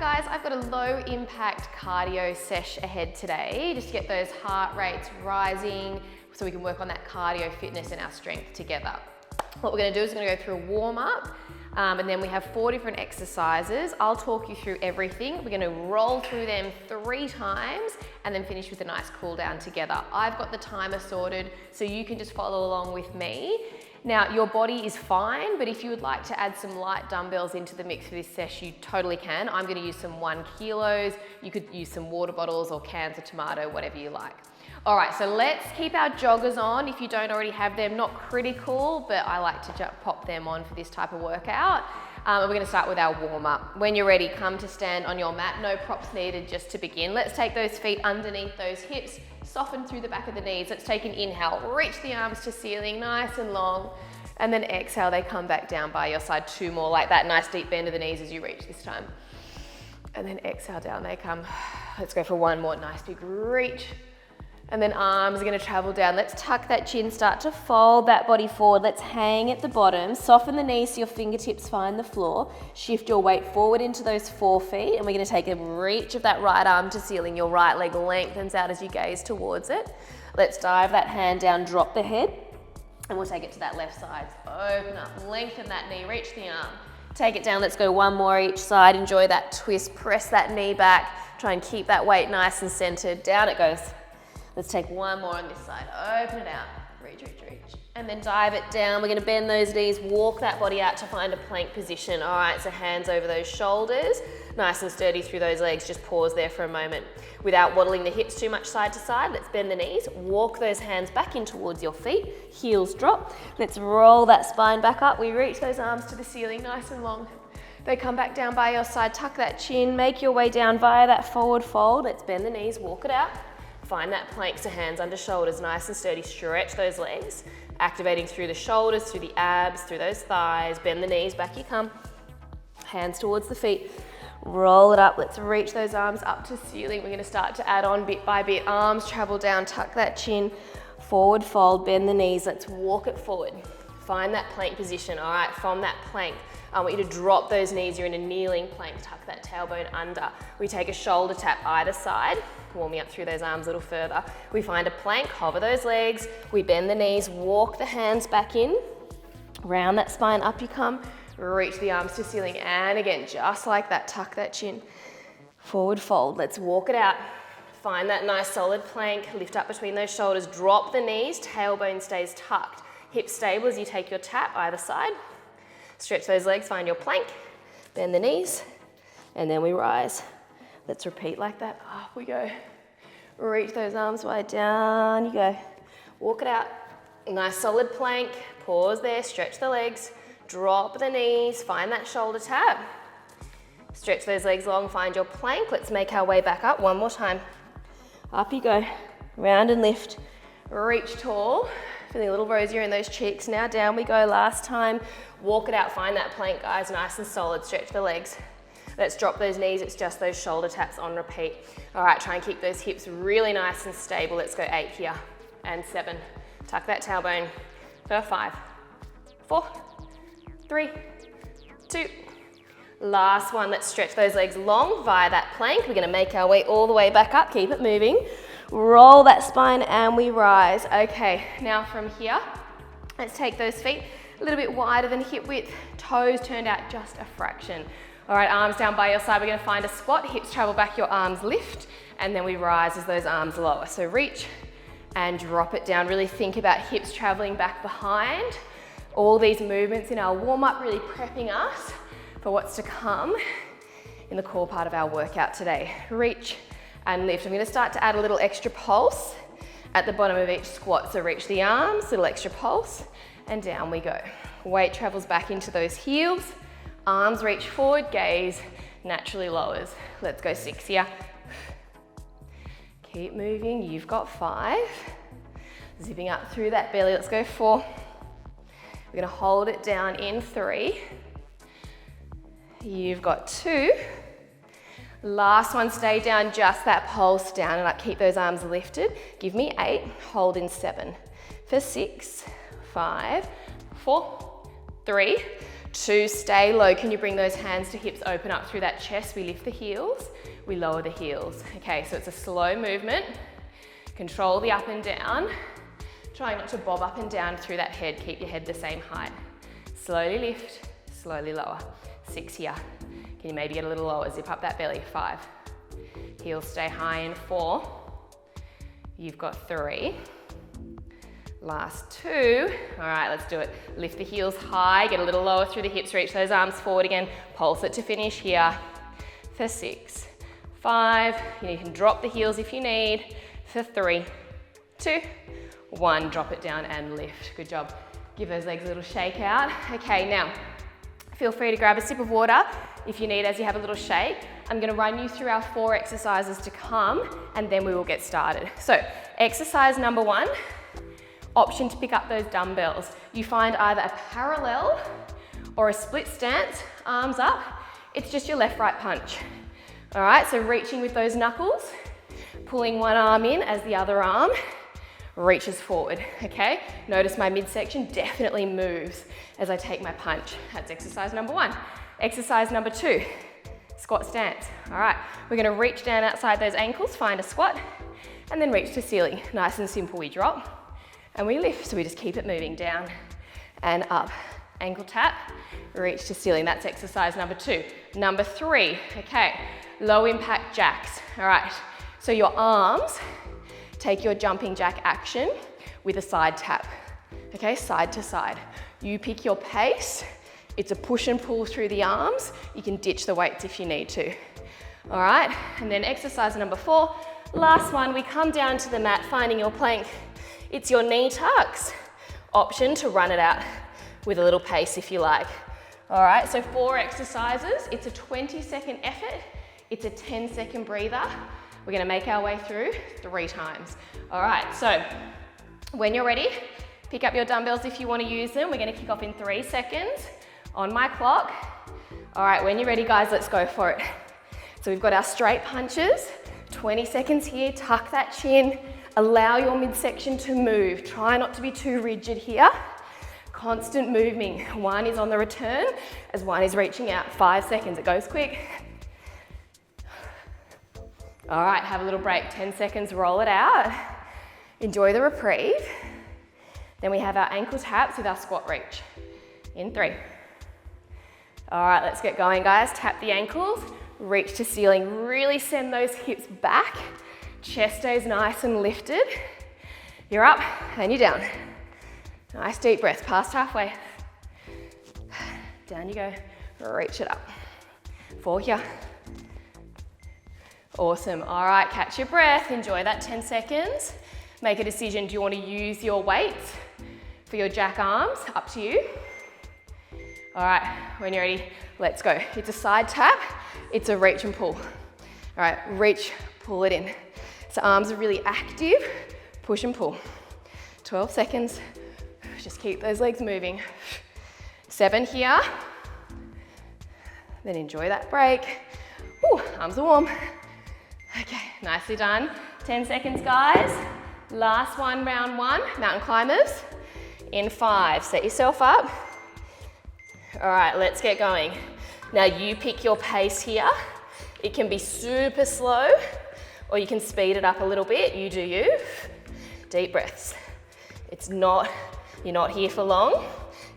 guys, I've got a low impact cardio sesh ahead today, just to get those heart rates rising so we can work on that cardio fitness and our strength together. What we're gonna do is we're gonna go through a warm up and then we have 4 different exercises. I'll talk you through everything. We're gonna roll through them 3 times and then finish with a nice cool down together. I've got the timer sorted so you can just follow along with me. Now, your body is fine, but if you would like to add some light dumbbells into the mix for this sesh, you totally can. I'm gonna use some 1 kilos. You could use some water bottles or cans of tomato, whatever you like. All right, so let's keep our joggers on. If you don't already have them, not critical, but I like to pop them on for this type of workout. And we're gonna start with our warm up. When you're ready, come to stand on your mat. No props needed just to begin. Let's take those feet underneath those hips, soften through the back of the knees. Let's take an inhale, reach the arms to ceiling, nice and long. And then exhale, they come back down by your side. 2 more like that, nice deep bend of the knees as you reach this time. And then exhale, down they come. Let's go for 1 more, nice big reach. And then arms are gonna travel down. Let's tuck that chin, start to fold that body forward. Let's hang at the bottom. Soften the knees so your fingertips find the floor. Shift your weight forward into those 4 feet. And we're gonna take a reach of that right arm to ceiling. Your right leg lengthens out as you gaze towards it. Let's dive that hand down, drop the head. And we'll take it to that left side. Open up, lengthen that knee, reach the arm. Take it down, let's go 1 more each side. Enjoy that twist, press that knee back. Try and keep that weight nice and centered. Down it goes. Let's take 1 more on this side. Open it out. Reach, reach, reach. And then dive it down. We're gonna bend those knees, walk that body out to find a plank position. All right, so hands over those shoulders. Nice and sturdy through those legs. Just pause there for a moment. Without waddling the hips too much side to side, let's bend the knees. Walk those hands back in towards your feet. Heels drop. Let's roll that spine back up. We reach those arms to the ceiling, nice and long. They come back down by your side. Tuck that chin. Make your way down via that forward fold. Let's bend the knees, walk it out. Find that plank, so hands under shoulders, nice and sturdy. Stretch those legs, activating through the shoulders, through the abs, through those thighs. Bend the knees, back you come. Hands towards the feet. Roll it up. Let's reach those arms up to ceiling. We're gonna start to add on bit by bit. Arms travel down, tuck that chin. Forward fold, bend the knees. Let's walk it forward. Find that plank position. All right, from that plank, I want you to drop those knees. You're in a kneeling plank. Tuck that tailbone under. We take a shoulder tap either side. Warming up through those arms a little further. We find a plank, hover those legs. We bend the knees, walk the hands back in. Round that spine, up you come. Reach the arms to ceiling. And again, just like that, tuck that chin. Forward fold. Let's walk it out. Find that nice solid plank. Lift up between those shoulders. Drop the knees. Tailbone stays tucked. Hips stable as you take your tap either side. Stretch those legs, find your plank. Bend the knees. And then we rise. Let's repeat like that. Up we go. Reach those arms wide, down you go. Walk it out. Nice solid plank. Pause there, stretch the legs. Drop the knees, find that shoulder tap. Stretch those legs long, find your plank. Let's make our way back up 1 more time. Up you go. Round and lift. Reach tall. Feeling a little rosier in those cheeks. Now down we go, last time. Walk it out, find that plank, guys. Nice and solid, stretch the legs. Let's drop those knees, it's just those shoulder taps on repeat. All right, try and keep those hips really nice and stable. Let's go 8 here, and 7. Tuck that tailbone for 5, 4, 3, 2. Last one, let's stretch those legs long via that plank. We're gonna make our way all the way back up, keep it moving. Roll that spine and we rise. Okay, now from here, let's take those feet a little bit wider than hip width, toes turned out just a fraction. All right, arms down by your side. We're gonna find a squat, hips travel back, your arms lift, and then we rise as those arms lower. So reach and drop it down. Really think about hips traveling back behind. All these movements in our warm-up really prepping us for what's to come in the core part of our workout today. Reach and lift. I'm gonna start to add a little extra pulse at the bottom of each squat. So reach the arms, little extra pulse, and down we go. Weight travels back into those heels. Arms reach forward, gaze naturally lowers. Let's go 6 here. Keep moving, you've got 5. Zipping up through that belly, let's go 4. We're gonna hold it down in 3. You've got 2. Last one, stay down, just that pulse down and up. Keep those arms lifted. Give me 8, hold in 7. For 6, 5, 4, 3, 2, stay low. Can you bring those hands to hips, open up through that chest? We lift the heels, we lower the heels. Okay, so it's a slow movement. Control the up and down. Try not to bob up and down through that head. Keep your head the same height. Slowly lift, slowly lower. 6 here. Can you maybe get a little lower? Zip up that belly. 5. Heels stay high in 4. You've got 3. Last 2. All right, let's do it. Lift the heels high, get a little lower through the hips, reach those arms forward again. Pulse it to finish here for 6. 5. You can drop the heels if you need. For 3, 2, 1. Drop it down and lift. Good job. Give those legs a little shake out. Okay, now feel free to grab a sip of water if you need as you have a little shake. I'm going to run you through our 4 exercises to come and then we will get started. So exercise number 1, option to pick up those dumbbells. You find either a parallel or a split stance, arms up. It's just your left-right punch. All right, so reaching with those knuckles, pulling one arm in as the other arm reaches forward, okay? Notice my midsection definitely moves as I take my punch. That's exercise number 1. Exercise number 2, squat stance. All right, we're gonna reach down outside those ankles, find a squat, and then reach to ceiling. Nice and simple, we drop and we lift, so we just keep it moving down and up. Ankle tap, reach to ceiling. That's exercise number 2. Number 3, okay, low impact jacks. All right, so your arms take your jumping jack action with a side tap, okay, side to side. You pick your pace. It's a push and pull through the arms. You can ditch the weights if you need to. All right, and then exercise number 4, last one, we come down to the mat, finding your plank. It's your knee tucks. Option to run it out with a little pace if you like. All right, so 4 exercises. It's a 20-second effort. It's a 10-second breather. We're gonna make our way through 3 times. All right, so when you're ready, pick up your dumbbells if you wanna use them. We're gonna kick off in 3 seconds on my clock. All right, when you're ready, guys, let's go for it. So we've got our straight punches, 20 seconds here, tuck that chin, allow your midsection to move. Try not to be too rigid here. Constant moving. 1 is on the return as 1 is reaching out. 5 seconds, it goes quick. All right, have a little break, 10 seconds, roll it out. Enjoy the reprieve. Then we have our ankle taps with our squat reach. In 3. All right, let's get going, guys. Tap the ankles, reach to ceiling. Really send those hips back. Chest stays nice and lifted. You're up and you're down. Nice deep breath, past halfway. Down you go, reach it up. 4 here. Awesome, all right, catch your breath, enjoy that 10 seconds. Make a decision, do you want to use your weights for your jack arms? Up to you. All right, when you're ready, let's go. It's a side tap, it's a reach and pull. All right, reach, pull it in. So arms are really active, push and pull. 12 seconds, just keep those legs moving. 7 here, then enjoy that break. Ooh, arms are warm. Okay, nicely done. 10 seconds, guys. Last one, round 1, mountain climbers. In 5, set yourself up. All right, let's get going. Now you pick your pace here. It can be super slow, or you can speed it up a little bit. You do you. Deep breaths. You're not here for long.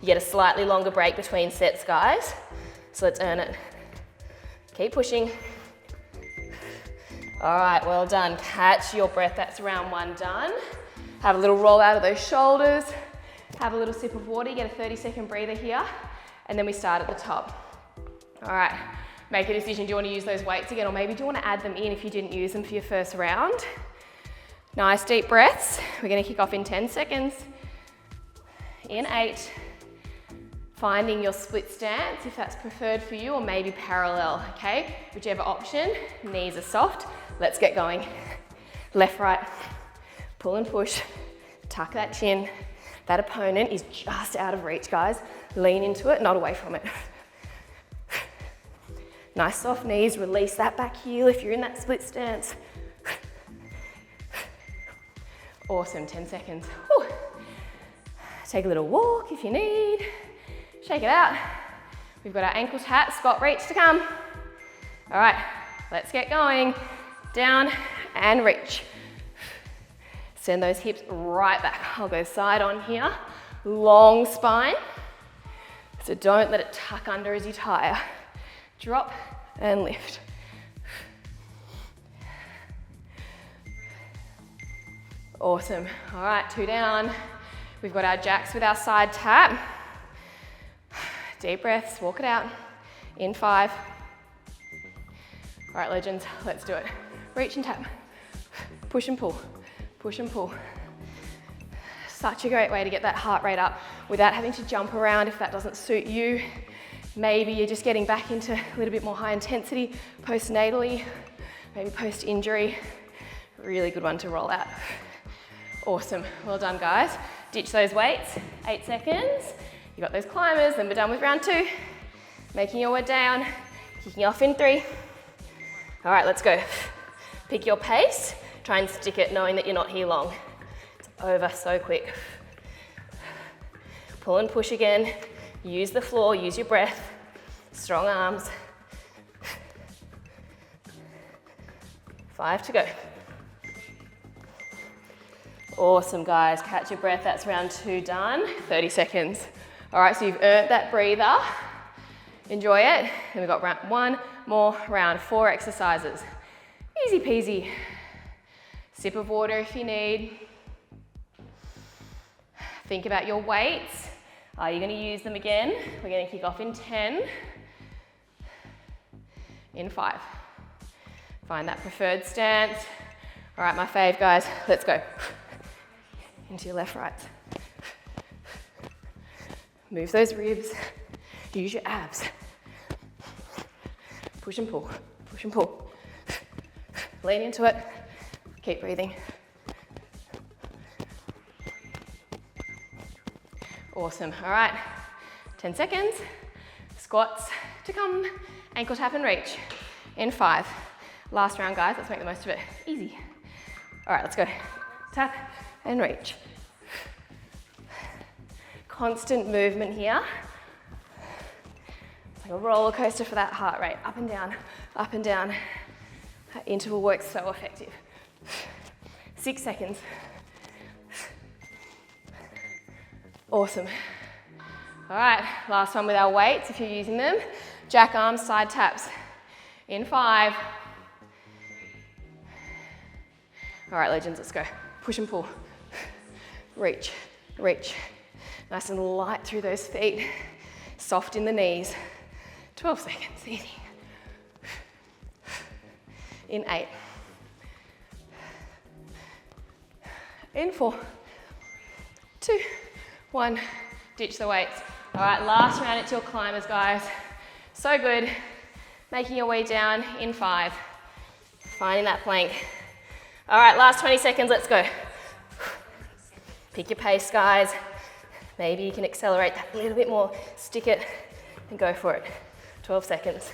You get a slightly longer break between sets, guys. So let's earn it. Keep pushing. All right, well done. Catch your breath. That's round 1 done. Have a little roll out of those shoulders. Have a little sip of water. You get a 30-second breather here. And then we start at the top. All right, make a decision. Do you want to use those weights again? Or maybe do you want to add them in if you didn't use them for your first round? Nice deep breaths. We're going to kick off in 10 seconds. In 8. Finding your split stance if that's preferred for you, or maybe parallel, okay? Whichever option, knees are soft. Let's get going. Left, right, pull and push, tuck that chin. That opponent is just out of reach, guys. Lean into it, not away from it. Nice soft knees, release that back heel if you're in that split stance. Awesome, 10 seconds. Whew. Take a little walk if you need. Shake it out. We've got our ankle tap, squat reach to come. All right, let's get going. Down and reach. Send those hips right back. I'll go side on here. Long spine. So don't let it tuck under as you tire. Drop and lift. Awesome. All right, 2 down. We've got our jacks with our side tap. Deep breaths, walk it out. In 5. All right, legends, let's do it. Reach and tap. Push and pull. Push and pull. Such a great way to get that heart rate up without having to jump around if that doesn't suit you. Maybe you're just getting back into a little bit more high intensity postnatally, maybe post-injury. Really good one to roll out. Awesome, well done guys. Ditch those weights, 8 seconds. You got those climbers, then we're done with round 2. Making your way down, kicking off in 3. All right, let's go. Pick your pace, try and stick it knowing that you're not here long. It's over so quick. Pull and push again. Use the floor, use your breath. Strong arms. 5 to go. Awesome guys, catch your breath, that's round 2 done. 30 seconds. All right, so you've earned that breather. Enjoy it. Then we've got one more round, 4 exercises. Easy peasy. Sip of water if you need. Think about your weights. Are you gonna use them again? We're gonna kick off in 10. In 5. Find that preferred stance. All right, my fave guys, let's go. Into your left, right. Move those ribs. Use your abs. Push and pull, push and pull. Lean into it. Keep breathing. Awesome, all right. 10 seconds. Squats to come. Ankle tap and reach. In 5. Last round, guys, let's make the most of it. Easy. All right, let's go. Tap and reach. Constant movement here. It's like a roller coaster for that heart rate. Up and down, up and down. That interval works so effective. 6 seconds. Awesome. All right, last one with our weights, if you're using them. Jack arms, side taps. In 5. All right, legends, let's go. Push and pull. Reach, reach. Nice and light through those feet. Soft in the knees. 12 seconds, easy. In 8. In 4. 2, 1. Ditch the weights. All right, last round, it's your climbers, guys. So good. Making your way down in 5. Finding that plank. All right, last 20 seconds, let's go. Pick your pace, guys. Maybe you can accelerate that a little bit more. Stick it and go for it. 12 seconds.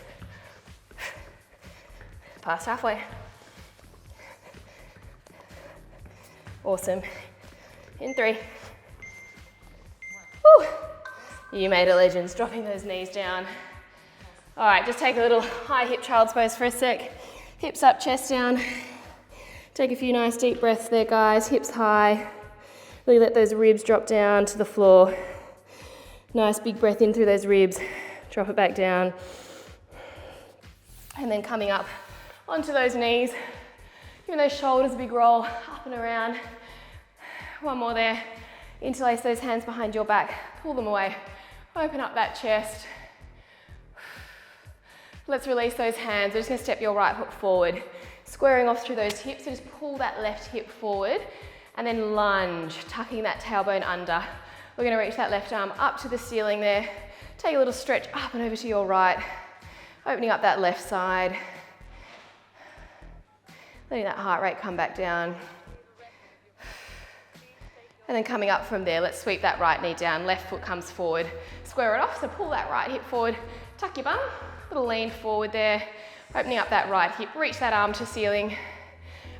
Past halfway. Awesome. In 3. Woo. You made it, legends. Dropping those knees down. All right, just take a little high hip child's pose for a sec. Hips up, chest down. Take a few nice deep breaths there, guys. Hips high. Really let those ribs drop down to the floor. Nice big breath in through those ribs. Drop it back down. And then coming up onto those knees. Giving those shoulders a big roll up and around. One more there. Interlace those hands behind your back. Pull them away. Open up that chest. Let's release those hands. We're just gonna step your right foot forward. Squaring off through those hips, so just pull that left hip forward and then lunge, tucking that tailbone under. We're gonna reach that left arm up to the ceiling there. Take a little stretch up and over to your right, opening up that left side. Letting that heart rate come back down. And then coming up from there, let's sweep that right knee down, left foot comes forward. Square it off, so pull that right hip forward, tuck your bum, little lean forward there. Opening up that right hip, reach that arm to ceiling,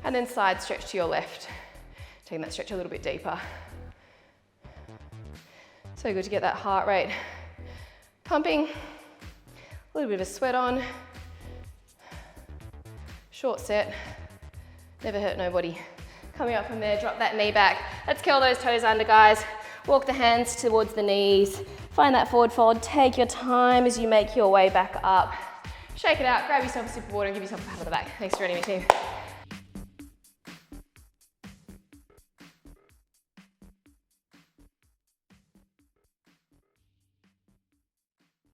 and then side stretch to your left. Taking that stretch a little bit deeper. So good to get that heart rate pumping. little bit of a sweat on. Short set, never hurt nobody. Coming up from there, drop that knee back. Let's curl those toes under, guys. Walk the hands towards the knees. Find that forward fold. Take your time as you make your way back up. Shake it out, grab yourself a sip of water and give yourself a pat on the back. Thanks for joining me, team.